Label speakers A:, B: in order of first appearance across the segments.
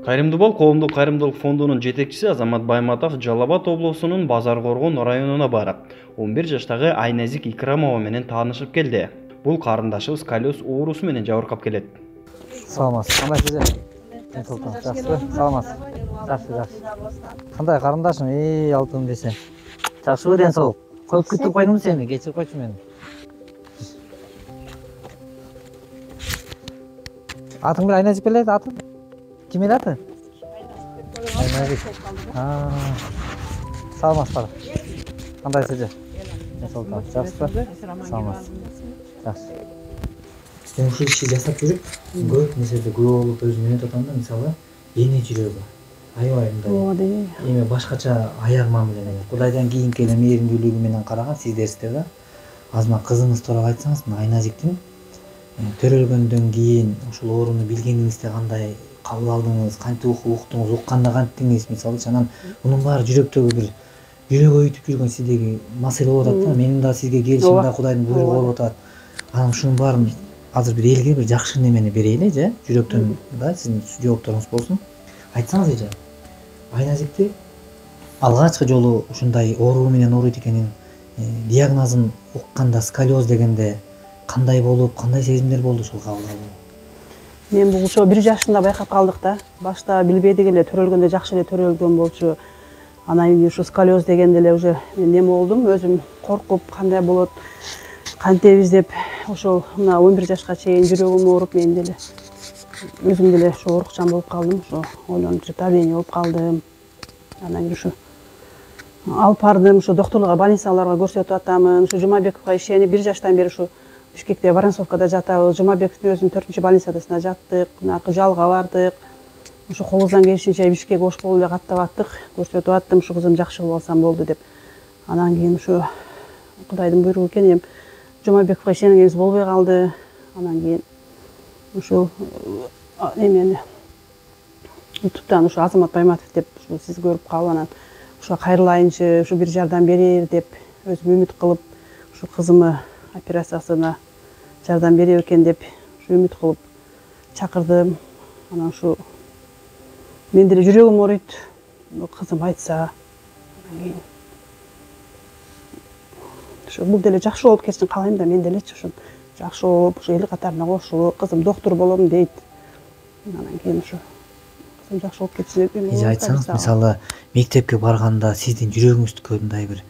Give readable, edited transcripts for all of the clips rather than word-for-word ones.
A: Кайрымдуу коомдук кайрымдуулук фондунун жетекчиси Азамат Байматов Жалал Абад облусунун Базар Коргон районуна барып, 11 жаштагы Айназик Икрамова менен таанышып келди. Бул карындашыбыз сколиоз оорусу менен жабыркап келет.
B: Саламатсыз, кандайсыз? Жакшы, саламатсыз. Жакшы. Кандай карындашым, алтын десем. Жакшыбы, ден соолук. Көп күтүп койдум сени, кечирип койчу мени. Атың бир Айназик белет, атың? Ким эле аты? Айназик. Саламатсыздар. Кандайсыз? Жакшы. Саламатсыз. Жакшы.
C: Мен ушул ишти жасап жүрүп, көп нерселерди күбө болуп өзүм үйрөнүп атам да, мисалы, эне жүрөгү. Аябай мындай. Эме башкача аяк мамиле. Кудайдан кийинки эле мээримдүүлүгү менен караган сиздерсиздер да. Азырман кызыңыз тууралуу айтсаңыз, Айназиктин төрөлгөндөн кийин ушул ооруну билгениңизде кандай кабыл алдыңыз, кантип уктуңуз, укканда кантиңиз, мисалы, анан мунун баары жүрөктөгү бир жүрөк өйтүп жүргөн сиздеги маселе болуп атат да. Менин да сизге келишим да Кудайдын буйругу болуп атат. Анан ушунун баарын азыр бир элге бир жакшы немени берейли, же жүрөктөн да сиздин жоопторуңуз болсун. Айтсаңыз эже, Айназикти алгачкы жолу ушундай оору менен ооруйт экенин диагнозун укканда, сколиоз дегенде кандай болуп, кандай сезимдер болду ушул кабыл алуу?
D: Мен бул ошо 1 жашында байкап калдык да. Башта билбедик эле, төрөлгөндө жакшы эле төрөлгөн болчу. Анан кийин ушу сколиоз дегенде эле уже неме болдум, өзүм коркуп, кандай болот, кантебиз деп, ошол мына 11 жашка чейин жүрөгүм ооруп, мен деле өзүм деле ошо оорукчан болуп калдым, ошо ойлонуп давление болуп калдым. Анан кийин ушу алып бардым, ушу докторлорго, больницаларга көрсөтүп атамын. Ушу Жумабековго ишенип 1 жаштан бери ушу Бишкекте, Воронцовкада жатабыз. Жумабековдун өзүнүн 4-больницасына жаттык, мынакы Жалга бардык. Ушу колубуздан келишинче Бишкек ош болуп эле каттап аттык, көрсөтүп аттым, ушу кызым жакшы болуп алсам болду деп. Анан кийин ушу Кудайдын буйругу экен, эми Жумабековго ишенгенибиз болбой калды. Анан кийин ушу эмени ютубтан ушу Азамат Байматов деп ушу сизди көрүп калып, анан ушуга кайрылайынчы, ушу бир жардам берер деп өзүм үмүт кылып, ушу кызымы операциясына жардам берет экен деп ушу үмүт кылып чакырдым. Анан ушу мен деле жүрөгүм ооруйт, кызым айтса. Ушу бул деле жакшы болуп кетсин каалайм да, мен делечи ушу жакшы болуп, ушу эл катарына кошулуп, кызым доктор болом дейт. Анан кийин ушу кызым жакшы болуп кетсин деп.
C: Эже айтсаңыз, мисалы, мектепке барганда сиздин жүрөгүңүздүкү мындай бир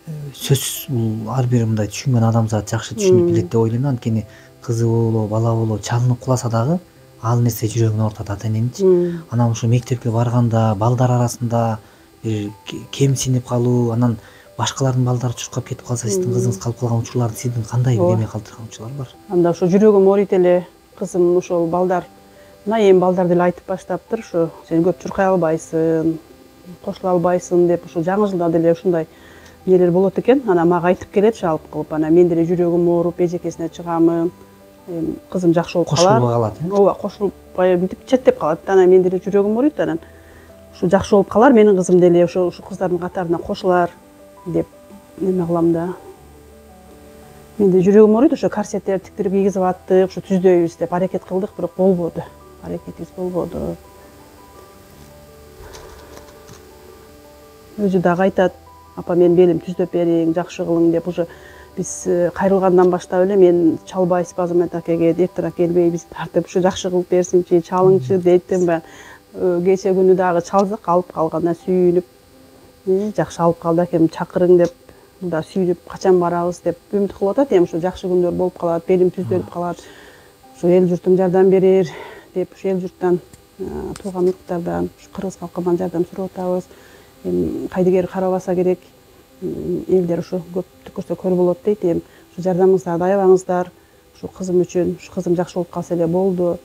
C: сөзсүз бул ар бир мындай түшүнгөн адамзат жакшы түшүнүп билет деп ойлойм. Анткени кызы болобу, бала болобу чалынып куласа дагы ал нерсе жүрөгүн оорутат ата эненинчи. Анан ушу мектепке барганда балдар арасында бир кемсинип калуу, анан башкалардын балдары чуркап кетип калса, сиздин кызыңыз калып калган учурлар, сиздин кандай бир эме калтырган учурлар бар?
D: Анда ушу жүрөгүм ооруйт эле, кызым ошол балдар, мына эми балдар деле айтып баштаптыр, ушу сен көп чуркай албайсың, кошула албайсың деп, ушу жаңы жылда деле ушундай нелер болот экен. Анан мага айтып келет жалп кылып, анан мен деле жүрөгүм ооруп, эжекесине чыгамын. Кызым жакшы болуп калат.
C: Кошулбай калат,
D: Ооба, кошулбай мынтип четтеп калат. Анан мен деле жүрөгүм ооруйт, анан ушу жакшы болуп калар, менин кызым деле ушу кыздардын катарына кошулар деп неме кылам да. Мен деле жүрөгүм ооруйт, ошо корсеттер тиктирип кийгизип аттык, ушу түздөйбүз деп аракет кылдык, бирок болбоду. Аракетибиз болбоду. Өзү дагы айтат, апа мен белим түздөп бериң, жакшы кылың деп. Уже биз кайрылгандан баштап эле мен чалбайсыз Азамат акеге, эртең келбей биз тартып ушу жакшы кылып берсинчи, чалыңчы дейттим ben. Кече күнү дагы чалдык, алып калгандан сүйүнүп, жакшы алып калды акем, чакырың деп, мында сүйүнүп качан барабыз деп үмүт кылып атат. Эми ушу жакшы күндөр болуп калат, белим түздөлүп калат. Ушу эл журтум жардам берер деп, ушу эл журттан, тууган уруктардан, ушу кыргыз калкынан жардам сурап атабыз. Эми кайдыгер карабаса керек, элдер ушу көп түкүрсө көр болот дейт. Эми ушу жардамыңыздарды аябаңыздар. Ушу кызым үчүн, ушу кызым жакшы болуп калса эле болду.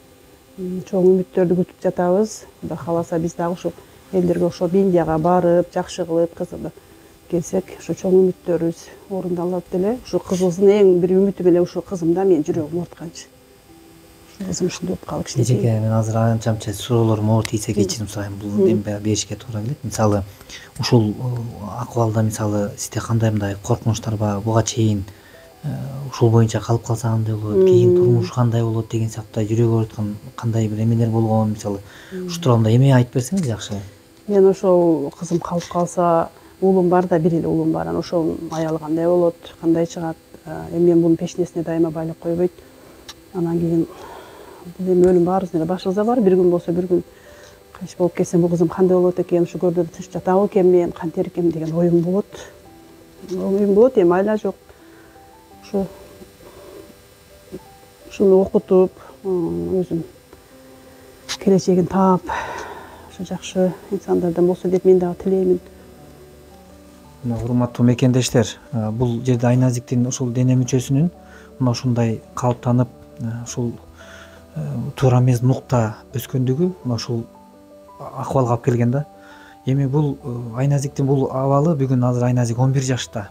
D: Чоң үмүттөрдү күтүп жатабыз. Кудай кааласа биз дагы ушу элдерге ошо Индияга барып, жакшы кылып, кызымды келсек, ушу чоң үмүттөрүбүз орундалат деле. Ушу кызыбыздын эң бир үмүтү эле ушу кызымда мен жүрөгүм оорутканчы. Кызым ушундай болуп калып кичине.
C: Эжеке, мен азыр анча-мынча суроолорум оор тийсе кечирим сурайм. Бул эми беришке туура келет. Мисалы, ушул акыбалда мисалы сизде кандай мындай коркунучтар бар? Буга чейин ушул боюнча калып калса кандай болот, кийин турмуш кандай болот деген сыяктуу жүрөгү ооруткан кандай бир эмелер болгон, мисалы ушу тууралуу эме айтып берсеңиз жакшы.
D: Мен ошол кызым калып калса, уулум бар да, бир эле уулум бар. Ошол аялы кандай болот, кандай чыгат. Эми мен бунун пешнесине дайыма байлап койбойт. Анан кийин эми өлүм баарыбыздын эле башыбызда бар. Бир күн болсо бир күн кайчы болуп кетсем, бул кызым кандай болот экен, ушу көрдө тынч жатабы экенмин, кантер экенмин деген оюм болот. Эми айла жок. Ушуну окутуп, өзүм келечегин таап, ошо жакшы инсандардан болсо деп мен дагы тилеймин.
C: Урматтуу мекендештер, бул жерде Айназиктин ушул дене мүчөсүнүн мына ушундай калыптанып, ушул туура эмес нукта өскөндүгү мына ушул акыбалга алып келген да. Эми бул Айназиктин бул абалы бүгүн азыр Айназик 11 жашта.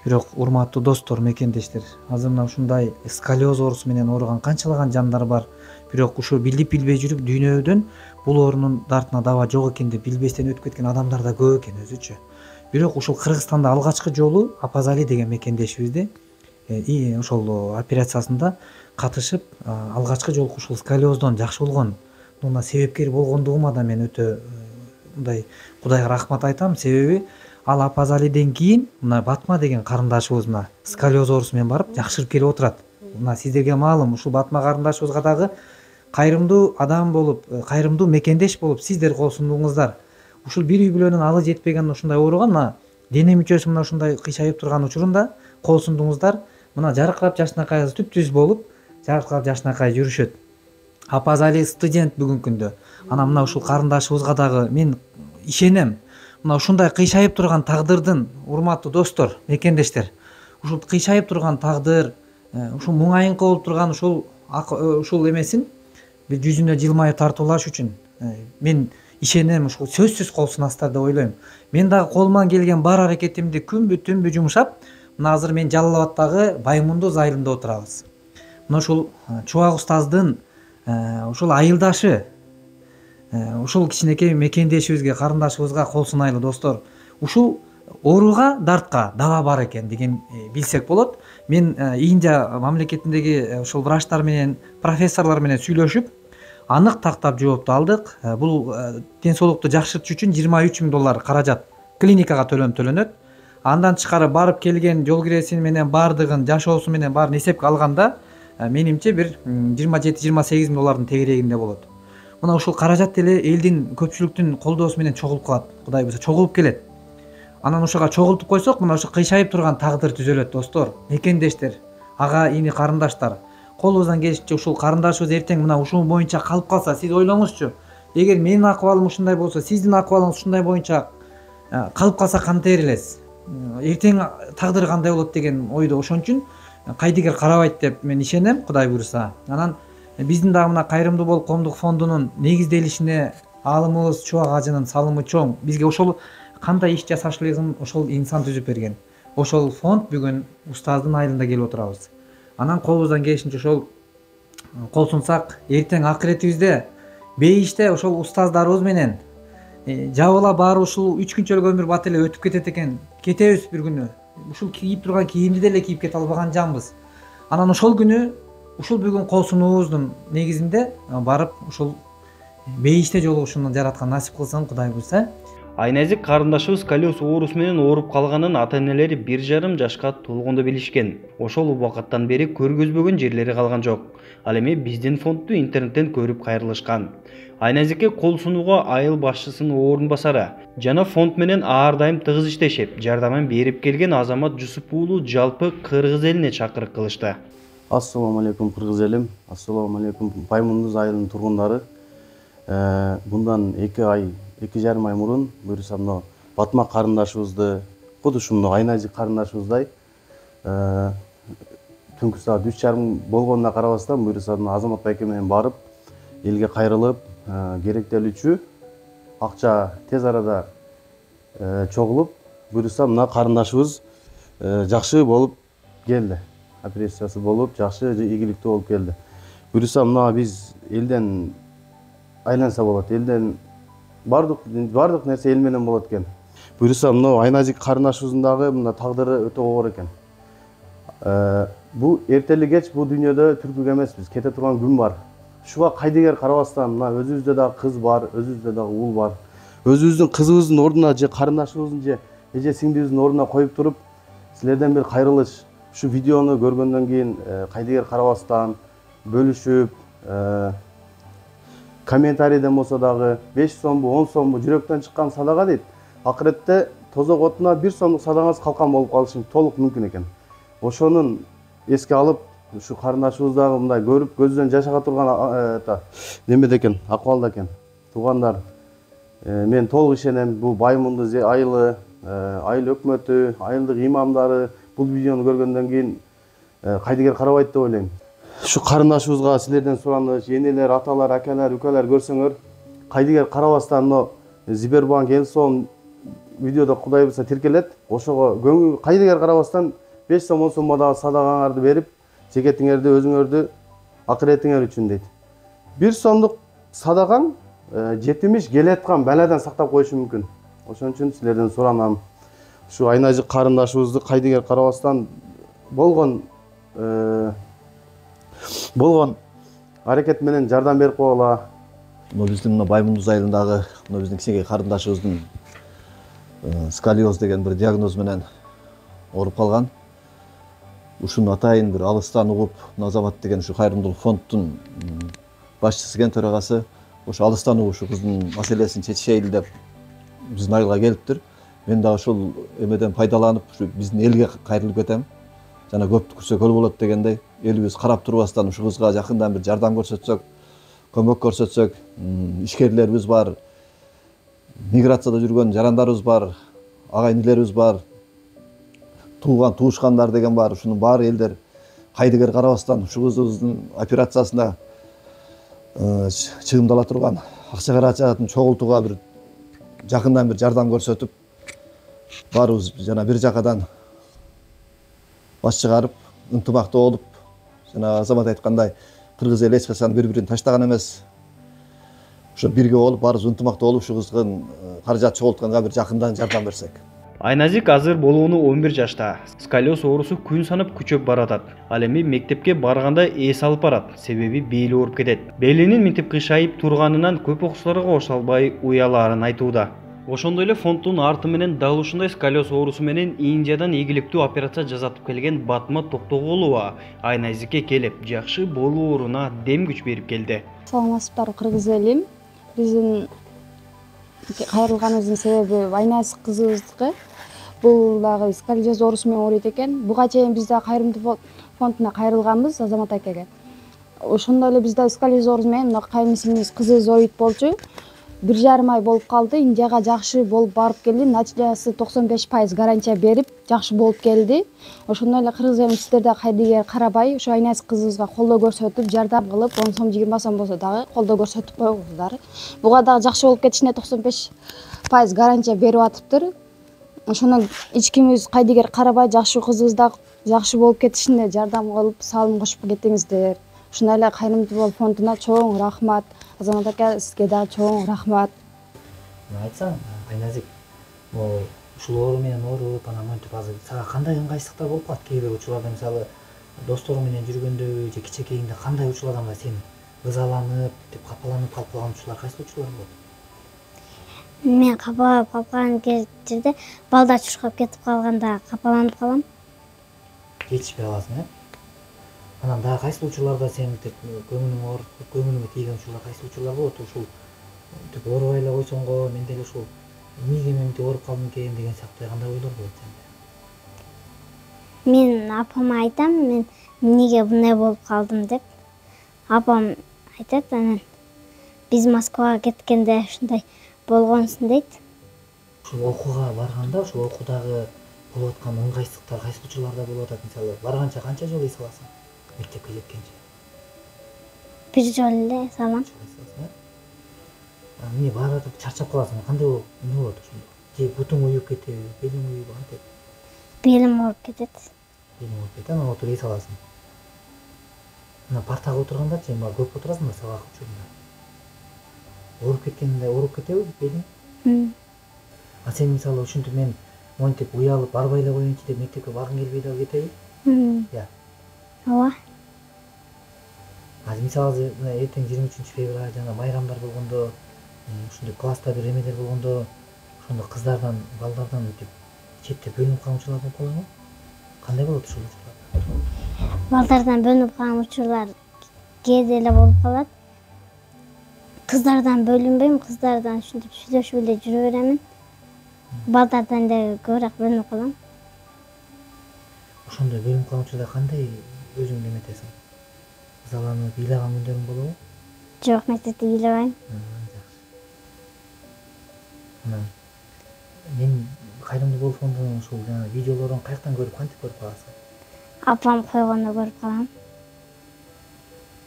C: Бирок урматтуу достор, мекендештер, азыр мына ушундай сколиоз оорусу менен ооруган канчалаган жандар бар. Бирок ушу билип билбей жүрүп дүйнөдөн бул оорунун дартына даба жок экен деп билбестен өтүп кеткен адамдар да көп экен өзүчө. Бирок ушул Кыргызстанда алгачкы жолу Апазали деген мекендешибизде ошол операциясында катышып, алгачкы жолку ушул сколиоздон жакшы болгон. Муна себепкер болгондугума да мен өтө мындай Кудайга рахмат айтам. Себеби ал Апазалиден кийин мына Батма деген карындашыбыз мына сколиоз оорусу менен барып жакшырып келип отурат. Мына сиздерге маалым, ушул Батма карындашыбызга дагы кайрымдуу адам болуп, кайрымдуу мекендеш болуп сиздер кол сундуңуздар. Ушул бир үй бүлөнүн алы жетпеген ушундай ооруган, мына дене мүчөсү мына ушундай кыйшайып турган учурунда кол сундуңуздар, мына жаркырап жашынакай түп-түз болуп, жаркырап жашынакай жүрүшөт. Апазали студент бүгүнкү күндө. Анан мына ушул карындашыбызга дагы мен ишенем. Мына ушундай кыйшайып турган тагдырдын, урматтуу достор, мекендештер, ушул кыйшайып турган тагдыр, ушул муңайыңкы болуп турган ушул эмесин бир жүзүнө жылмайып тартуулаш үчүн мен ишенем, ушул сөзсүз кол сунасыздар деп ойлойм. Мен дагы колуман келген бар аракетимди күнбү түнбү жумшап, мына азыр мен Жалал Абадтагы Баймундуз айылында отурабыз. Мына ушул Чубак устаздын ушул айылдашы, ушул кичинекей мекендешибизге, карындашыбызга кол сунайлы достор. Ушул ооруга, дартка даба бар экен деген билсек болот. Мен Индия мамлекетиндеги ушул врачтар менен, профессорлор менен сүйлөшүп, анык тактап жоопту алдык. Бул ден соолукту жакшыртыш үчүн $23,000 каражат клиникага төлөнөт. Андан тышкары барып келген жол киресин менен бардыгын, жашоосу менен баарын эсепке алганда, менимче бир $27-28,000 тегерегинде болот. Мына ушул каражат деле элдин, көпчүлүктүн колдоосу менен чогулуп калат. Кудай буйрса чогулуп келет. Анан ошого чогултуп койсок, мына ошо кыйшайып турган тагдыр түзөлөт достор, мекендештер, ага ини карындаштар. Колубуздан келишинче ушул карындашыбыз эртең мына ушул боюнча калып калса, сиз ойлоңузчу. Эгер менин акыбалым ушундай болсо, сиздин акыбалыңыз ушундай боюнча калып калса кантер элес? Эртең тагдыр кандай болот деген ойдо, ошон үчүн кайдыгер карабайт деп мен ишенем, Кудай буйрса. Анан биздин дагы мына Кайрымдуу бол коомдук фондунун негизделишине аалымыбыз Чубак ажынын салымы чоң. Бизге ошол кандай иш жасашлыгын ошол инсан түзүп берген. Ошол фонд бүгүн устаздын айылында келип отурабыз. Анан колубуздан келишинче ошол кол сунсак, эртең акыретибизде бейиште ошол устаздарыбыз менен жабыла баары ушул 3 күнчөлүк өмүр бат эле өтүп кетет экен. Кетебиз бир күнү. Ушул кийип турган кийимди деле кийип кете албаган жанбыз. Анан ошол күнү ушул бүгүн кол сунуубуздун негизинде барып ушул бейиште жолугушууну жараткан насип кылсын, Кудай буйрса.
A: Айназик карындашыбыз сколиоз оорусу менен ооруп калганын ата-энелери 1,5 жашка толгондо билишкен. Ошол убакыттан бери көргөзбөгөн жерлери калган жок. Ал эми биздин фондду интернеттен көрүп кайрылышкан. Айназикке кол сунууга айыл башчысынын орун басары жана фонд менен ар дайым тыгыз иштешип, жардамын берип келген Азамат Жусуп уулу жалпы кыргыз элине чакырык кылышты.
E: Ассаламу алейкум кыргыз элим, ассаламу алейкум Баймундуз айылынын тургундары. Bundan 2,5 ай мурун буюрса мына Батма карындашыбызды, куду ушул Айназик карындашыбыздай түнкү саат 3:30 болгонуна карабастан буюрса Азамат байке менен барып, элге кайрылып, керектелүүчү акча тез арада чогулуп, буюрса мына карындашыбыз жакшы болуп келди. Операциясы болуп, жакшы ийгиликтүү болуп келди. Буюрса мына биз элден айланса болот, элден бардык нерсе эл менен болот экен. Буюрса мына Айназик карындашыбыздын дагы мына тагдыры өтө оор экен. Бул эртели кеч бул дүйнөдө түрпүк эмеспиз, кете турган күн бар. Шуга кайдыгер карабастан, мына өзүбүздө дагы кыз бар, өзүбүздө дагы уул бар. Өзүбүздүн кызыбыздын ордуна же карындашыбыздын же эже сиңдибиздин ордуна коюп туруп, силерден бир кайрылыш. Ушу видеону көргөндөн кийин кайдыгер карабастан бөлүшүп, комментарийден болсо дагы 5 сомбу, 10 сомбу жүрөктөн чыккан садага дейт. Акыретте тозок отуна 1 сомдук садагаңыз калкан болуп калышы толук мүмкүн экен. Ошонун эске алып, ушу карындашыбыз дагы мындай көрүп көздөн жаш ага турган немеде экен, акыбалда экен. Туугандар, мен толук ишенем, бул Баймунду айылы, айыл өкмөтү, айылдык имамдары бул видеону көргөндөн кийин кайдыгер карабайт деп ойлойм. Ушу карындашыбызга силерден сураныч, энелер, аталар, акалар, үкалар көрсөңөр, кайдыгер карабастан мына Сбербанк Элсон видеодо Кудай буйрса тиркелет. Ошого көңүл кайдыгер карабастан 5 сом 10 сомго дагы садагаңарды берип, жекетиңерди өзүңөрдү акыретиңер үчүн дейт. 1 сомдук садагаң жетимиш келаткан баладан сактап коюшу мүмкүн. Ошон үчүн силерден суранам. Ушу айнажык карындашыбызды кайдыгер карабастан болгон аракет менен жардам берип койгула.
F: Мына биздин мына Баймундуз айылындагы мына биздин кичинекей карындашыбыздын сколиоз деген бир диагноз менен ооруп калган. Ушуну атайын бир алыстан угуп, Азамат деген ушу кайрымдуулук фонддун башчысы экен, төрагасы. Ошо алыстан угуп ушу кыздын маселесин чечишейли деп биздин айылга келиптир. Мен дагы ушул эмеден пайдаланып, ушу биздин элге кайрылып кетем. Жана көптү күрсө көл болот дегендей, элибиз карап турбастан ушу кызга жакындан бир жардам көрсөтсөк, көмөк көрсөтсөк, ишкерлерибиз бар, миграцияда жүргөн жарандарыбыз бар, агай-инилерибиз бар, тууган туушкандар деген бар. Ушунун баары элдер кайдыгер карабастан ушу кызыбыздын операциясына чыгымдала турган акча каражатын чогултууга бир жакындан бир жардам көрсөтүп, баарыбыз жана бир жакадан баш чыгарып, ынтымактуу болуп, жана Азамат айткандай, кыргыз эли эч качан бири-бирин таштаган эмес. Ошо бирге болуп, баарыбыз ынтымактуу болуп, ушу кыздын каражат чогултканга бир жакындан жардам берсек.
A: Айназик азыр болууну 11 жашта. Сколиоз оорусу күн санап күчөп баратат. Ал эми мектепке барганда эс алып барат, себеби бели ооруп кетет. Белинин мынтип кыйшайып турганынан көп окуучуларга кошо албай уялаарын айтууда. Ошондой эле фонддун арты менен дал ушундай сколиоз оорусу менен Индиядан ийгиликтүү операция жасатып келген Батма Токтогулова Айназикке келип, жакшы болууруна дем күч берип келди.
G: Саламатсыздар, кыргыз элим. Биздин кайрылганыбыздын себеби Айназик кызыбыздыкы. Бул дагы сколиоз оорусу менен ооруйт экен. Буга чейин биз да кайрымдуу фондуна кайрылганбыз Азамат акеге. Ошондой эле биз да сколиоз оорусу менен мына кайнысыңыз кызыбыз ооруйт болчу. 1,5 ай болуп калды. Индияга жакшы болуп барып келди. Натыйжасы 95% гарантия берип, жакшы болуп келди. Ошондой эле кыргыз элим сиздер да кайдыгер карабай, ошо Айназик кызыбызга колдоо көрсөтүп, жардам кылып, 10 сом, 20 сом болсо дагы колдоо көрсөтүп койгуңуздар. Буга дагы жакшы болуп кетишине 95% гарантия берип атыптыр. Ошондон эч кимибиз кайдыгер карабай, жакшы кызыбыз да жакшы болуп кетишине жардам кылып, салым кошуп кетиңиздер. Ушундай эле кайрымдуу фондуна чоң рахмат. Азамат ака, сизге да чоң рахмат.
C: Айтсаң, Айназик, ушул оору менен ооруп, анан монтип азыр сага кандай ыңгайсыздыктар болуп калат? Кээ бир учурларда мисалы достору менен жүргөндө же кичекейиңде кандай учурларда сен ызаланып, капаланып калып калган учурлар кайсы учурлар болот?
H: Мен капаланып калып калган жерде балдар чуркап кетип калганда капаланып калам.
C: Кетишпей каласың, Анан дагы кайсы учурларда сен көңүлүң ооруп, көңүлүңө тийген учурлар кайсы учурлар болот? Ушул оорубай эле койсоңго, мен деле ушул эмнеге мен мынтип ооруп калдым экен деген сыяктуу кандай ойлор болот сенде?
H: Мен апама айтам, мен эмнеге мындай болуп калдым деп. Апам айтат, анан биз Москвага кеткенде ушундай болгонсуң дейт.
C: Ушул окууга барганда, ушул окуудагы болуп аткан ыңгайсыздыктар кайсы учурларда болуп атат? Мисалы, барганча канча жолу эс аласың? Мектепке жеткенче.
H: Бир жолу эле салам.
C: Эмне барып атып чарчап каласың? Кандай эмне болот ошондо? Же бутуң уюп кетеби, белиң уюп кантип?
H: Белим ооруп кетет.
C: Белиң ооруп кетет, анан отуруп эс аласың. Мына партага отургандачы, көп отурасың да сабак учурунда. Ооруп кеткенде ооруп кетеби белиң? А сен мисалы ушинтип мен монтип уялып барбай эле коеюнчу деп мектепке баргың келбей дагы кетеби? Я.
H: ооба.
C: Азыр мисалы эртең 23 февраль жана майрамдар болгондо, ушундай класста бир эмелер болгондо, ошондо кыздардан, балдардан өтүп четте бөлүнүп калган учурлар болуп калабы? Кандай болот ушул учурлар?
H: Балдардан бөлүнүп калган учурлар кээде эле болуп калат. Кыздардан бөлүнбөйм, кыздардан ушинтип сүйлөшүп эле жүрө беремин. Балдардан деле көбүрөөк бөлүнүп калам.
C: Ошондой бөлүнүп калган учурда кандай өзүңдү эметесиң? Ызаланып, ыйлаган күндөрүң болобу?
H: Жок, мектепте ыйлабайм.
C: Жакшы. Анан мен Кайрымдуу Болуп фондунун ушул жана видеолорун каяктан көрүп, кантип көрүп каласың?
H: Апам койгондо көрүп калам.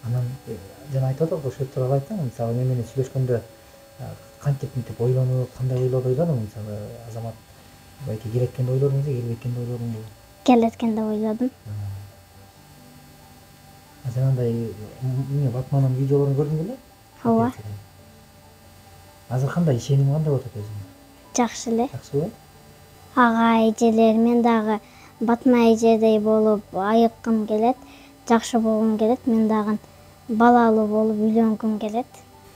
C: Анан жана айтып атат го, ошол тууралуу айтсаң, мисалы мен менен сүйлөшкөндө кантип мынтип ойлонуп, кандай ойлор ойладың? Мисалы Азамат байке келеткенде ойлодуң же келбейткенде ойлодуңбу?
H: Келеткенде ойлодум.
C: Жанагындай эмне Батманын видеолорун көрдүң беле?
H: Ооба.
C: Азыр кандай ишеним кандай болуп атат өзүңө?
H: Жакшы эле.
C: Жакшыбы?
H: Ага эжелер мен дагы Батма эжедей болуп айыккым келет, жакшы болгум келет. Мен дагы балалуу болуп үйлөнгүм келет.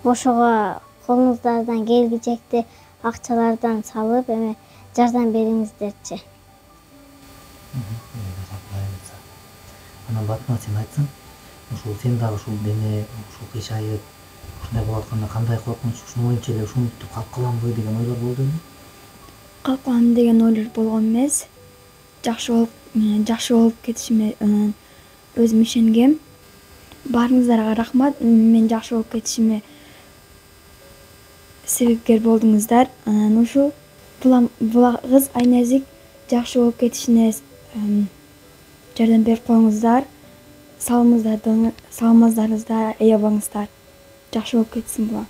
H: Ошого колуңуздардан келгичекти акчалардан салып, эме жардам бериңиздерчи.
C: Анан Батма сен айтсаң, ушул сен дагы ушул дене, ушул кыйшайып, ушундай болуп атканда кандай коркунуч, ушуну ойлончу эле ушинтип калып каламбы деген ойлор болдубу?
I: Калып калам деген ойлор болгон эмес. Жакшы болуп кетишиме өзүм ишенгем. Баарыңыздарга рахмат. Мен жакшы болуп кетишиме себепкер болдуңуздар. Ушул булагыз Айназик жакшы болуп кетишине жардам берип коюңуздар. Саламыңыздарыңызда аябаңыздар. Жакшы болуп кетсин була.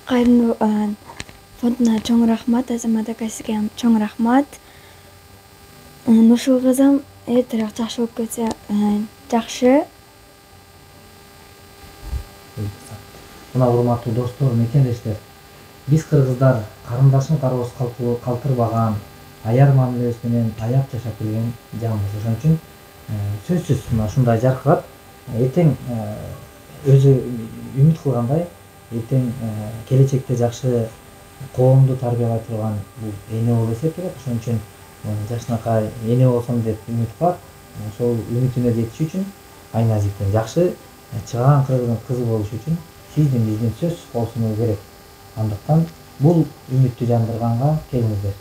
I: Кайрымдуу фондуна чоң рахмат, Азамат ака сизге чоң рахмат. Ушул кызым эртерээк жакшы болуп кетсе жакшы.
C: Мына урматтуу достор, мекендештер, биз кыргыздар карындашын кароосуз калтырбаган, аяр мамилебиз менен аяп жашап келген жамбыз. Ошон үчүн сөзсүз мына ушундай жаркырап, эртең өзү үмүт кылгандай, эртең келечекте жакшы коомду тарбиялай турган бул эне болуп эсептелет. Ошон үчүн жакшынакай эне болсом деп үмүт кылат. Ошол үмүтүнө жетиш үчүн Айназиктен жакшы чыгаан кыргыздын кызы болуш үчүн сиздин биздин сөзсүз кол сунуу керек. Андыктан бул үмүттү жандырганга келиңиздер.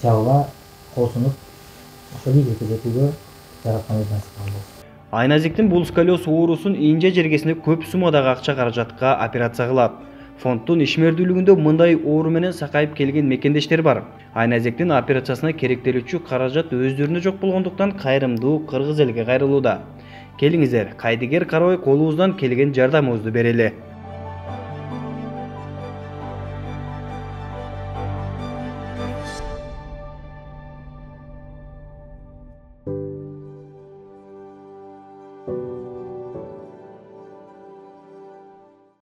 C: Жабыла кол сунуп ошол ийгиликке жетүүгө жараткан Өз насып болсун.
A: Айназиктин бул сколиоз оорусун инже жергесинде көп суммадагы акча каражатка операция кылат. Фонддун ишмердүүлүгүндө мындай оору менен сакайып келген мекендештер бар. Айназиктин операциясына керектелүүчү каражат өздөрүнө жок болгондуктан кайрымдуу кыргыз элге кайрылууда. Келиңиздер, кайдыгер карабай колубуздан келген жардамыбызды берели.